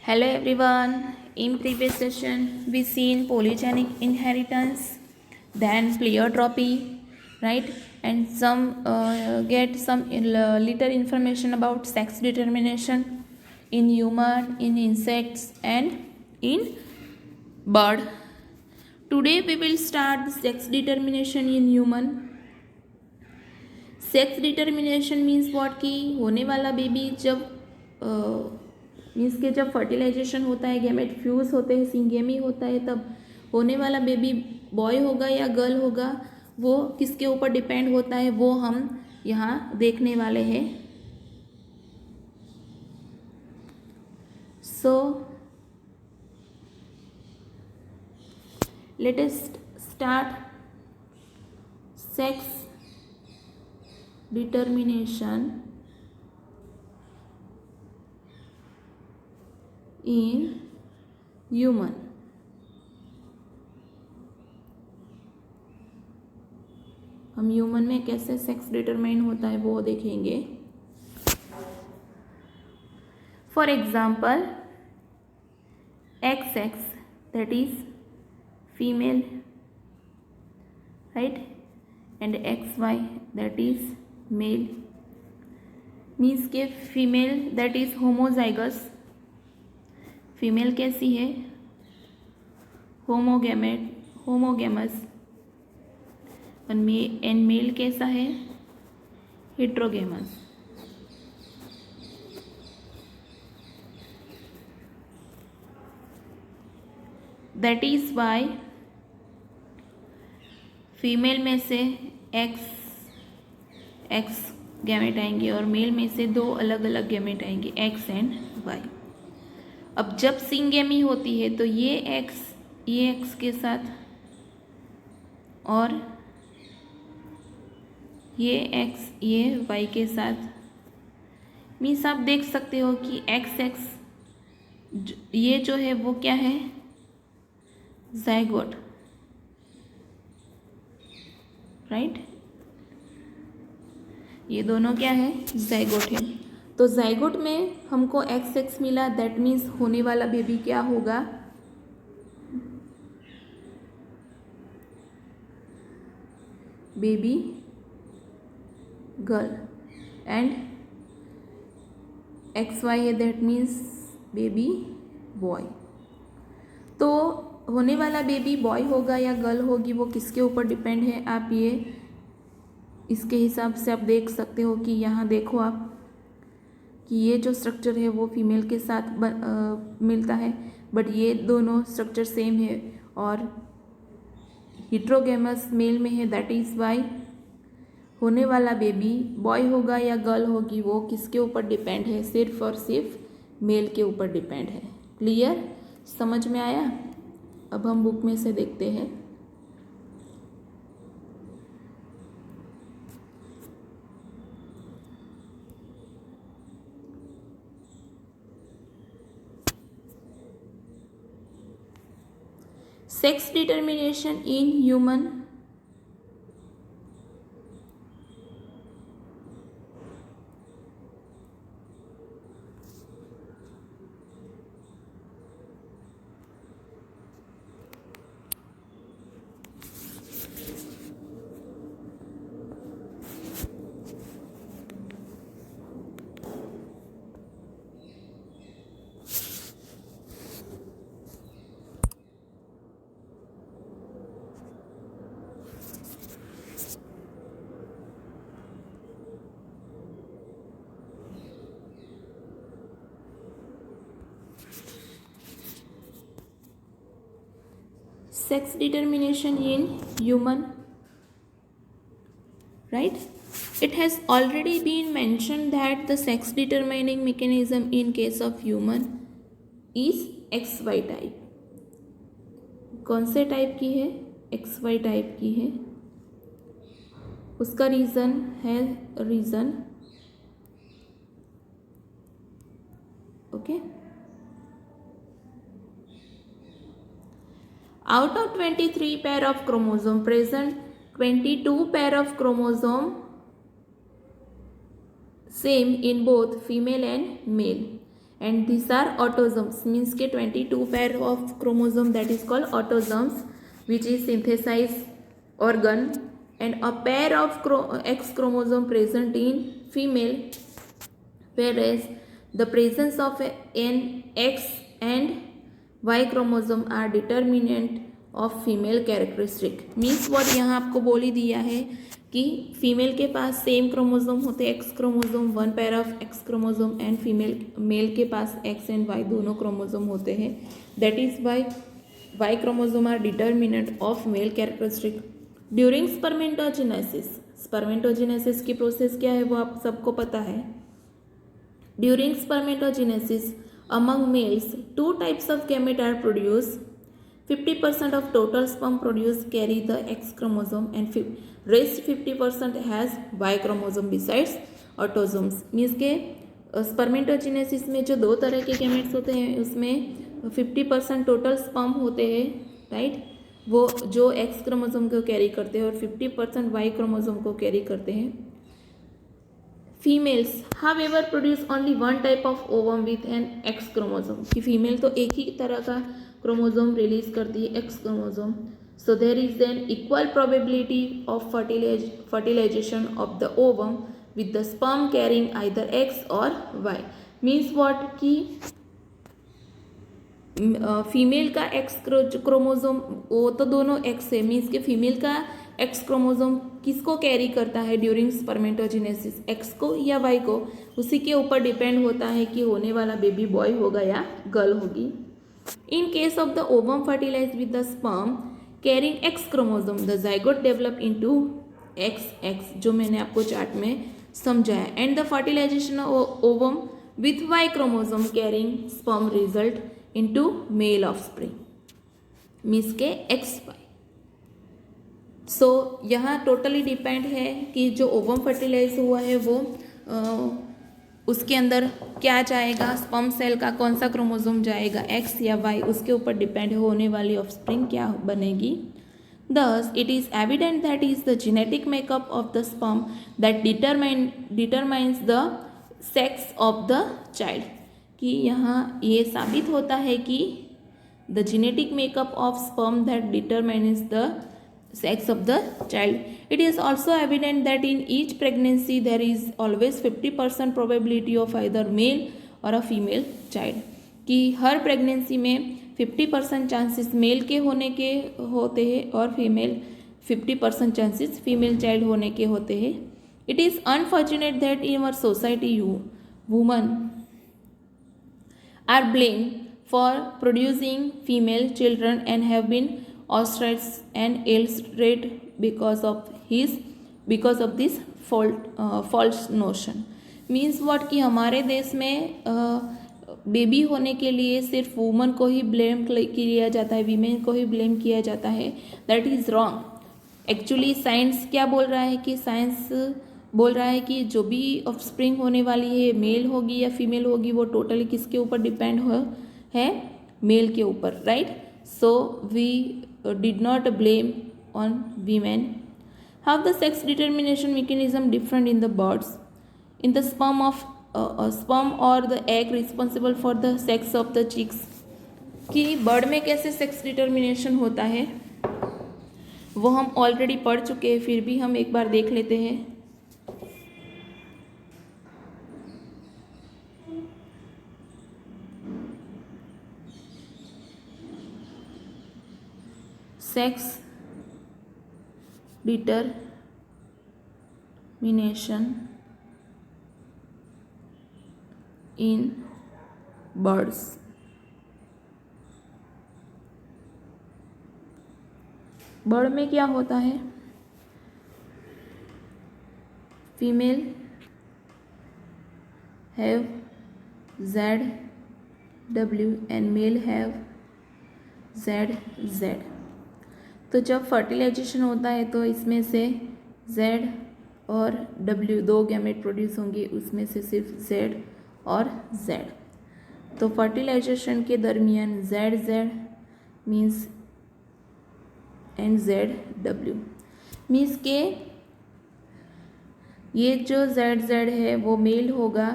Hello everyone. In previous session, we seen polygenic inheritance, then pleiotropy, right? And some get some little information about sex determination in human, in insects, and in bird. Today we will start the sex determination in human. Sex determination means what कि होने वाला baby जब means के जब fertilisation होता है, gamete fuse होते हैं, सिंगेमी होता है, तब होने वाला बेबी बॉय होगा या गर्ल होगा, वो किसके ऊपर डिपेंड होता है वो हम यहाँ देखने वाले हैं. So let us start sex determination in human. हम ह्यूमन में कैसे सेक्स डिटरमाइन होता है वो देखेंगे. For example XX that is female, right, and XY that is male. Means के female that is homozygous. Female कैसी है? होमोगेमस. एंड मेल कैसा है? Heterogamous. That is why female में से एक्स गैमेट आएंगे और मेल में से दो अलग अलग गैमेट आएंगे, एक्स एंड वाई. अब जब सिंगेमी होती है तो ये एक्स के साथ और ये एक्स ये वाई के साथ. मीन्स आप देख सकते हो कि एक्स ये जो है वो क्या है? Zygote, right. ये दोनों क्या है? जाइगोट है. तो जाइगोट में हमको XX मिला, दैट मीन्स होने वाला बेबी क्या होगा? Baby girl. एंड XY है, दैट मीन्स बेबी बॉय. तो होने वाला बेबी बॉय होगा या गर्ल होगी वो किसके ऊपर डिपेंड है? आप ये इसके हिसाब से आप देख सकते हो कि यहाँ देखो आप कि ये जो स्ट्रक्चर है वो फीमेल के साथ मिलता है, बट ये दोनों स्ट्रक्चर सेम है और हिट्रोगेमस मेल में है. दैट इज़ वाई होने वाला बेबी बॉय होगा या गर्ल होगी वो किसके ऊपर डिपेंड है? सिर्फ और सिर्फ मेल के ऊपर डिपेंड है. क्लियर? समझ में आया? अब हम बुक में से देखते हैं. Sex determination in human. Sex determination in human, right? It has already been mentioned that the sex determining mechanism in case of human is XY type. कौन से टाइप की है? XY टाइप की है. उसका रीज़न है okay. Out of 23 pair of chromosome present, 22 pair of chromosome same in both female and male, and these are autosomes, means के 22 pair of chromosome, that is called autosomes, which is synthesized organ, and a pair of X chromosome present in female, whereas the presence of an X and Y chromosome are determinant of female characteristic. Means what यहाँ आपको बोल ही दिया है कि female के पास same chromosome होते हैं, X chromosome, one pair of X chromosome, and female male के पास एक्स एंड वाई दोनों क्रोमोजोम होते हैं. That is why Y chromosome are determinant of male characteristic. During spermatogenesis, spermatogenesis की प्रोसेस क्या है वो आप सबको पता है. During spermatogenesis among males, two types of gamete are produced. 50% of total sperm produced carry the X chromosome and rest 50% has Y chromosome besides autosomes. Means के स्पर्मेंटोजेनेसिस में जो दो तरह के गैमेट्स होते हैं उसमें 50% टोटल स्पर्म होते हैं, राइट, वो जो X क्रोमोसोम को कैरी करते हैं और 50% Y क्रोमोसोम को कैरी करते हैं. Females however produce only one type of ovum with an X chromosome. कि फीमेल तो एक ही तरह का क्रोमोसोम रिलीज करती है, X chromosome. So there is an equal probability of fertilization of the ovum with the sperm carrying either X और Y. Means what कि female का एक्स क्रोमोसोम वो तो दोनों एक्स है, मीन्स के फीमेल का एक्स क्रोमोसोम किसको कैरी करता है ड्यूरिंग स्पर्मेंटोजेनेसिस, एक्स को या वाई को, उसी के ऊपर डिपेंड होता है कि होने वाला बेबी बॉय होगा या गर्ल होगी. In case of the ovum fertilize with the sperm carrying X chromosome the zygote develop into X X, जो मैंने आपको चार्ट में समझाया, and the fertilization of ovum with Y chromosome carrying sperm result into male offspring, means के X Y. So यहाँ totally depend है कि जो ओवम फर्टिलाइज हुआ है वो उसके अंदर क्या जाएगा, स्पर्म सेल का कौन सा क्रोमोसोम जाएगा, एक्स या वाई, उसके ऊपर डिपेंड होने वाली ऑफस्प्रिंग क्या बनेगी. Thus, it is evident that is the genetic makeup of the sperm that determines the sex of the child. कि यहाँ ये साबित होता है कि the genetic makeup of sperm that determines the sex of the child. It is also evident that in each pregnancy there is always 50% probability of either male or a female child. कि her pregnancy में 50% chances mail के होने के होते हैं और female 50% chances female child होने के होते हैं. It is unfortunate that in our society woman are blamed for producing female children and have been ostracized and illustrated because of this false notion. Means what कि हमारे देश में baby होने के लिए सिर्फ वुमन को ही ब्लेम किया जाता है, वीमेन को ही ब्लेम किया जाता है. That is wrong. Actually science क्या बोल रहा है कि साइंस बोल रहा है कि जो भी ऑफस्प्रिंग होने वाली है, मेल होगी या फीमेल होगी, वो टोटली किसके ऊपर डिपेंड है, मेल के ऊपर, right. So we did not blame on women. How the sex determination mechanism different in the birds? In the sperm or the egg responsible for the sex of the chicks. कि bird में कैसे sex determination होता है वो हम already पढ़ चुके हैं, फिर भी हम एक बार देख लेते हैं. Sex determination in birds. Bird में क्या होता है, female have ZW and male have ZZ. तो जब फर्टिलाइजेशन होता है तो इसमें से Z और W दो गैमेट प्रोड्यूस होंगे, उसमें से सिर्फ Z और Z. तो फर्टिलाइजेशन के दरमियान ZZ means and ZW means के ये जो ZZ है वो मेल होगा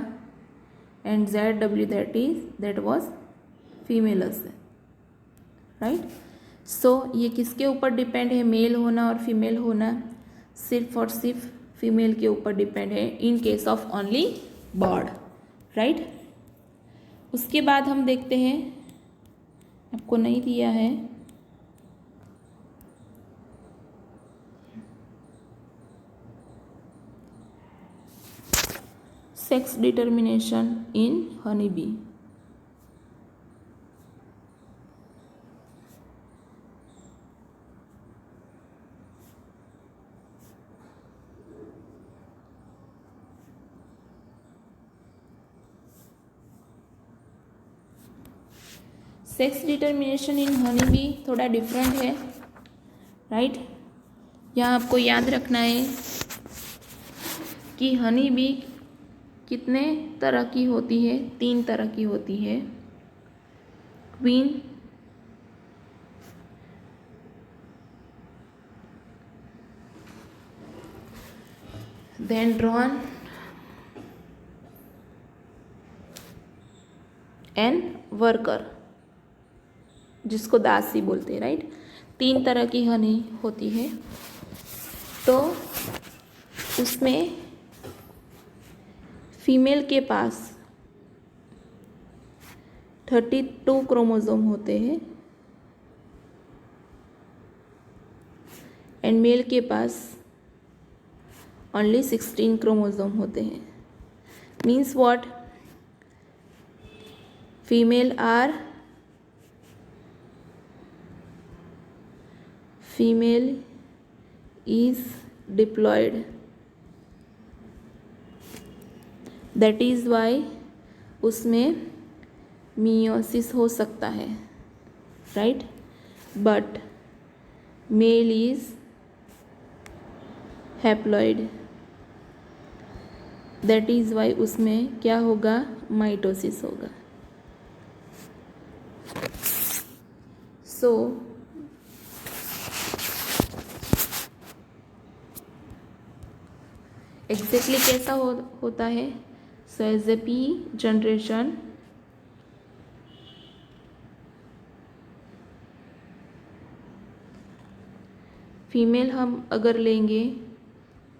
and ZW that was female से, राइट। सो ये किसके ऊपर डिपेंड है, मेल होना और फीमेल होना? सिर्फ और सिर्फ फीमेल के ऊपर डिपेंड है इन case of only bird, right. उसके बाद हम देखते हैं, आपको नहीं दिया है, sex determination in honey B. Sex determination in honey B थोड़ा डिफरेंट है, राइट। यहाँ आपको याद रखना है कि हनी बी कितने तरह की होती है, 3 तरह की होती है। Queen, then drone and worker, जिसको दासी बोलते हैं, राइट। 3 तरह की हनी होती है। तो उसमें फीमेल के पास 32 क्रोमोसोम होते हैं एंड मेल के पास ओनली 16 क्रोमोसोम होते हैं। Means what? Female is diploid, that is why उसमें meiosis हो सकता है, right, but male is haploid, that is why उसमें क्या होगा? माइटोसिस होगा। So एग्जैक्टली कैसा होता है? So as a P generation female हम अगर लेंगे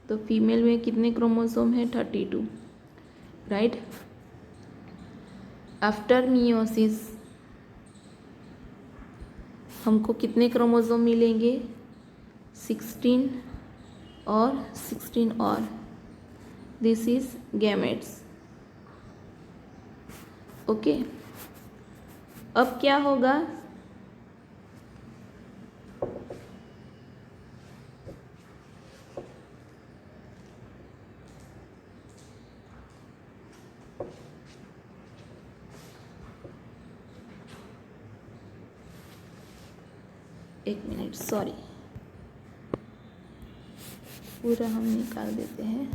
तो फीमेल में कितने क्रोमोसोम है? 32, राइट। आफ्टर मियोसिस हमको कितने क्रोमोसोम मिलेंगे? 16 और 16 और दिस इज गैमेट्स, ओके। अब क्या होगा? एक मिनट, सॉरी, पूरा हम निकाल देते हैं।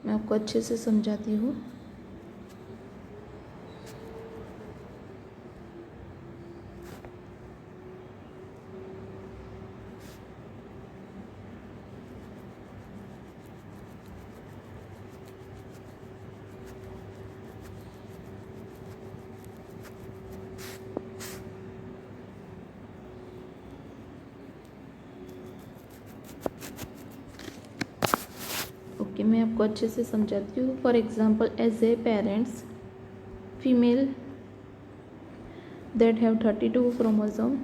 मैं आपको अच्छे से समझाती हूँ। मैं आपको अच्छे से समझाती हूँ। For example, as a parents female that have 32 chromosome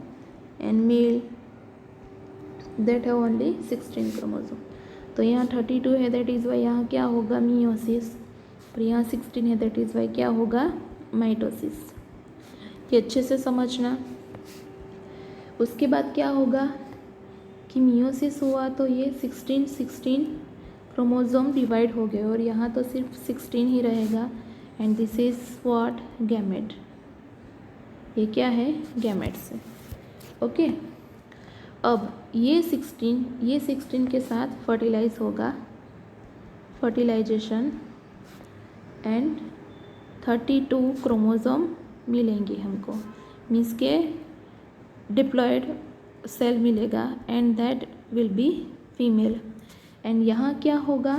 and male that have only 16 chromosome. तो यहाँ 32 है, दैट इज़ वाई यहाँ क्या होगा? मियोसिस। और यहाँ 16 है, दैट इज़ वाई क्या होगा? माइटोसिस। ये अच्छे से समझना। उसके बाद क्या होगा कि मियोसिस हुआ तो ये 16 क्रोमोसोम डिवाइड हो गए और यहाँ तो सिर्फ 16 ही रहेगा and this is what? Gamete. ये क्या है? गैमेट्स है, ओके। अब ये 16 के साथ फर्टिलाइज होगा, फर्टिलाइजेशन, एंड 32 क्रोमोसोम मिलेंगे हमको, मीन्स के डिप्लॉयड सेल मिलेगा and that will be female and यहाँ क्या होगा,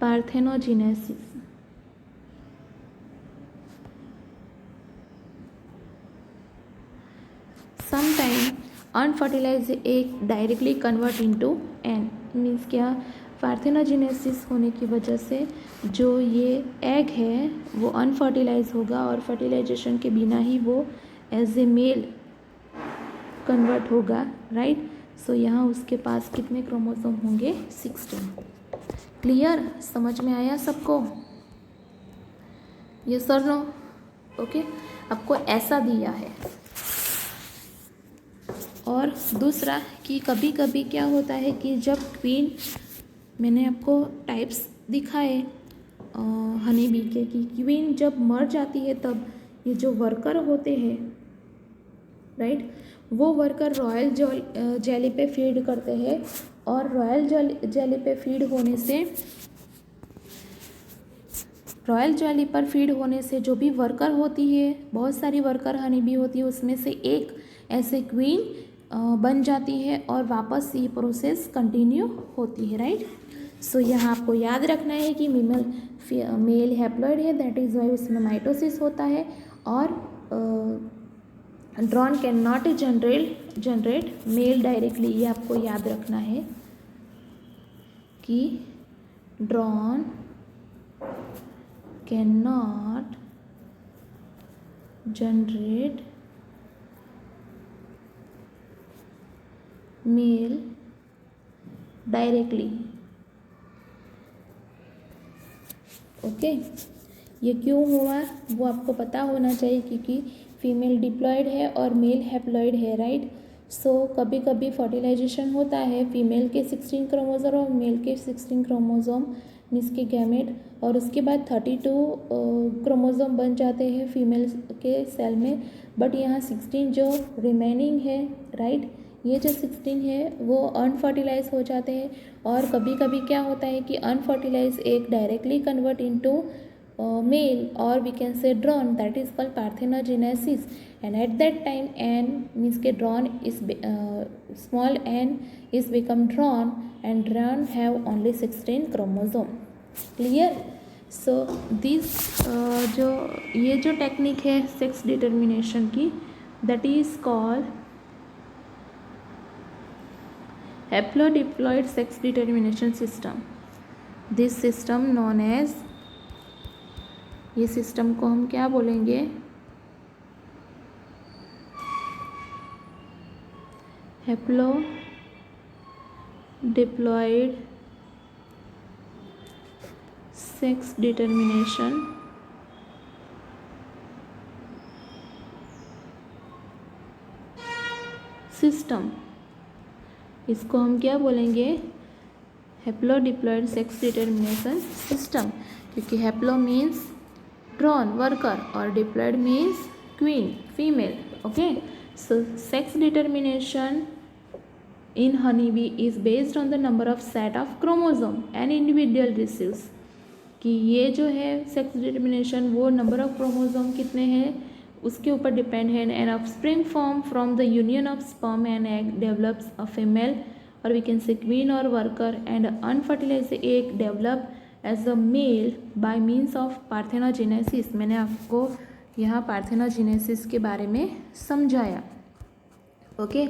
parthenogenesis. Sometime unfertilized egg directly convert into an, means क्या, पार्थेनोजेनेसिस होने की वजह से जो ये एग है वो अनफर्टिलाइज होगा और फर्टिलाइजेशन के बिना ही वो एज ए मेल कन्वर्ट होगा, राइट। सो यहाँ उसके पास कितने क्रोमोसोम होंगे, 16। क्लियर, समझ में आया सबको, ये सर नो, ओके। आपको ऐसा दिया है। और दूसरा कि कभी कभी क्या होता है कि जब क्वीन, मैंने आपको टाइप्स दिखाए हनी बी के, कि क्वीन जब मर जाती है तब ये जो वर्कर होते हैं, राइट, वो वर्कर रॉयल जेली पे फीड करते हैं और रॉयल जेली पे फीड होने से, रॉयल जेली पर फीड होने से जो भी वर्कर होती है, बहुत सारी वर्कर हनी बी होती है, उसमें से एक ऐसे क्वीन बन जाती है और वापस ये प्रोसेस कंटिन्यू होती है, राइट। सो यहाँ आपको याद रखना है कि मेल हैप्लॉइड है, दैट इज़ वाई उसमें माइटोसिस होता है, और drone can not generate male directly, ये आपको याद रखना है कि drone can not generate male directly, okay. ये क्यों हुआ वो आपको पता होना चाहिए, क्योंकि फीमेल डिप्लॉयड है और मेल हैप्लॉइड है, राइट। सो कभी कभी फर्टिलाइजेशन होता है, फीमेल के 16 क्रोमोसोम और मेल के 16 क्रोमोसोम मीन्स के गैमेट, और उसके बाद 32 क्रोमोसोम बन जाते हैं फीमेल के सेल में, बट यहाँ 16 जो रिमेनिंग है, राइट, ये जो 16 है वो अनफर्टिलाइज हो जाते हैं। और कभी कभी क्या होता है कि unfertilize egg directly convert into male, or we can say drawn, that is called parthenogenesis, and at that time n means ke drawn is small n is become drawn, and drawn have only 16 chromosome, clear। so this जो ये जो technique है sex determination की, that is called haplodiploid sex determination system। this system known as, ये system को हम क्या बोलेंगे, हैप्लोडिप्लॉइड सेक्स डिटर्मिनेशन सिस्टम, इसको हम क्या बोलेंगे, हैप्लोडिप्लॉइड सेक्स डिटर्मिनेशन सिस्टम, क्योंकि हैप्लो मीन्स ड्रॉन वर्कर और diploid means queen female, okay. So sex determination in honey bee is based on the number of set of chromosome an individual receives, कि ये जो है sex determination वो number of chromosome कितने हैं उसके ऊपर डिपेंड है। An offspring form from the union of sperm and egg develops a female, और वी कैन से क्वीन और worker, and unfertilized egg develop as a male by means of parthenogenesis. मैंने आपको यहाँ पार्थेनोजेनेसिस के बारे में समझाया, okay.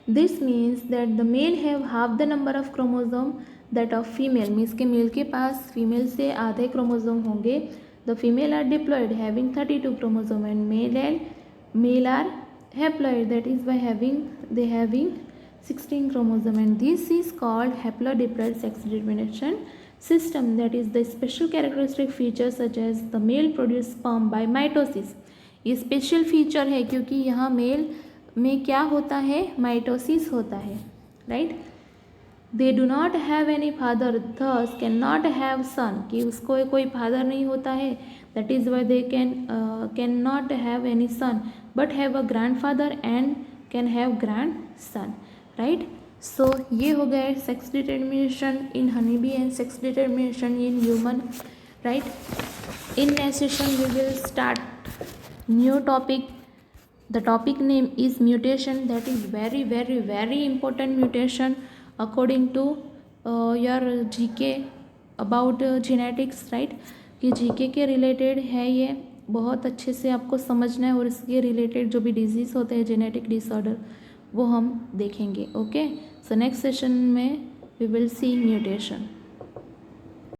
This means that the male have half the number of chromosome that of female, means के मेल के पास फीमेल से आधे क्रोमोसोम होंगे। The female are diploid having 32 chromosome and male are haploid, that is by having 16 chromosome, and this is called haplodiploid sex determination system, that is the special characteristic features such as the male produce sperm by mitosis। ये special feature है क्योंकि यहाँ mail में क्या होता है, mitosis होता है, right. They do not have any father thus can not have son, कि उसको कोई फादर नहीं होता है, that is why they can not have any son but have a grandfather and can have grandson, right. So ये हो गए sex determination in honey bee and sex determination in human, right. In next session we will start new topic. The topic name is mutation, that is very important mutation according to your GK about genetics, right, कि GK के related है ये, बहुत अच्छे से आपको समझना है और इसके रिलेटेड जो भी डिजीज़ होते हैं जेनेटिक डिसऑर्डर वो हम देखेंगे. ओके, सो नेक्स्ट सेशन में वी विल सी म्यूटेशन.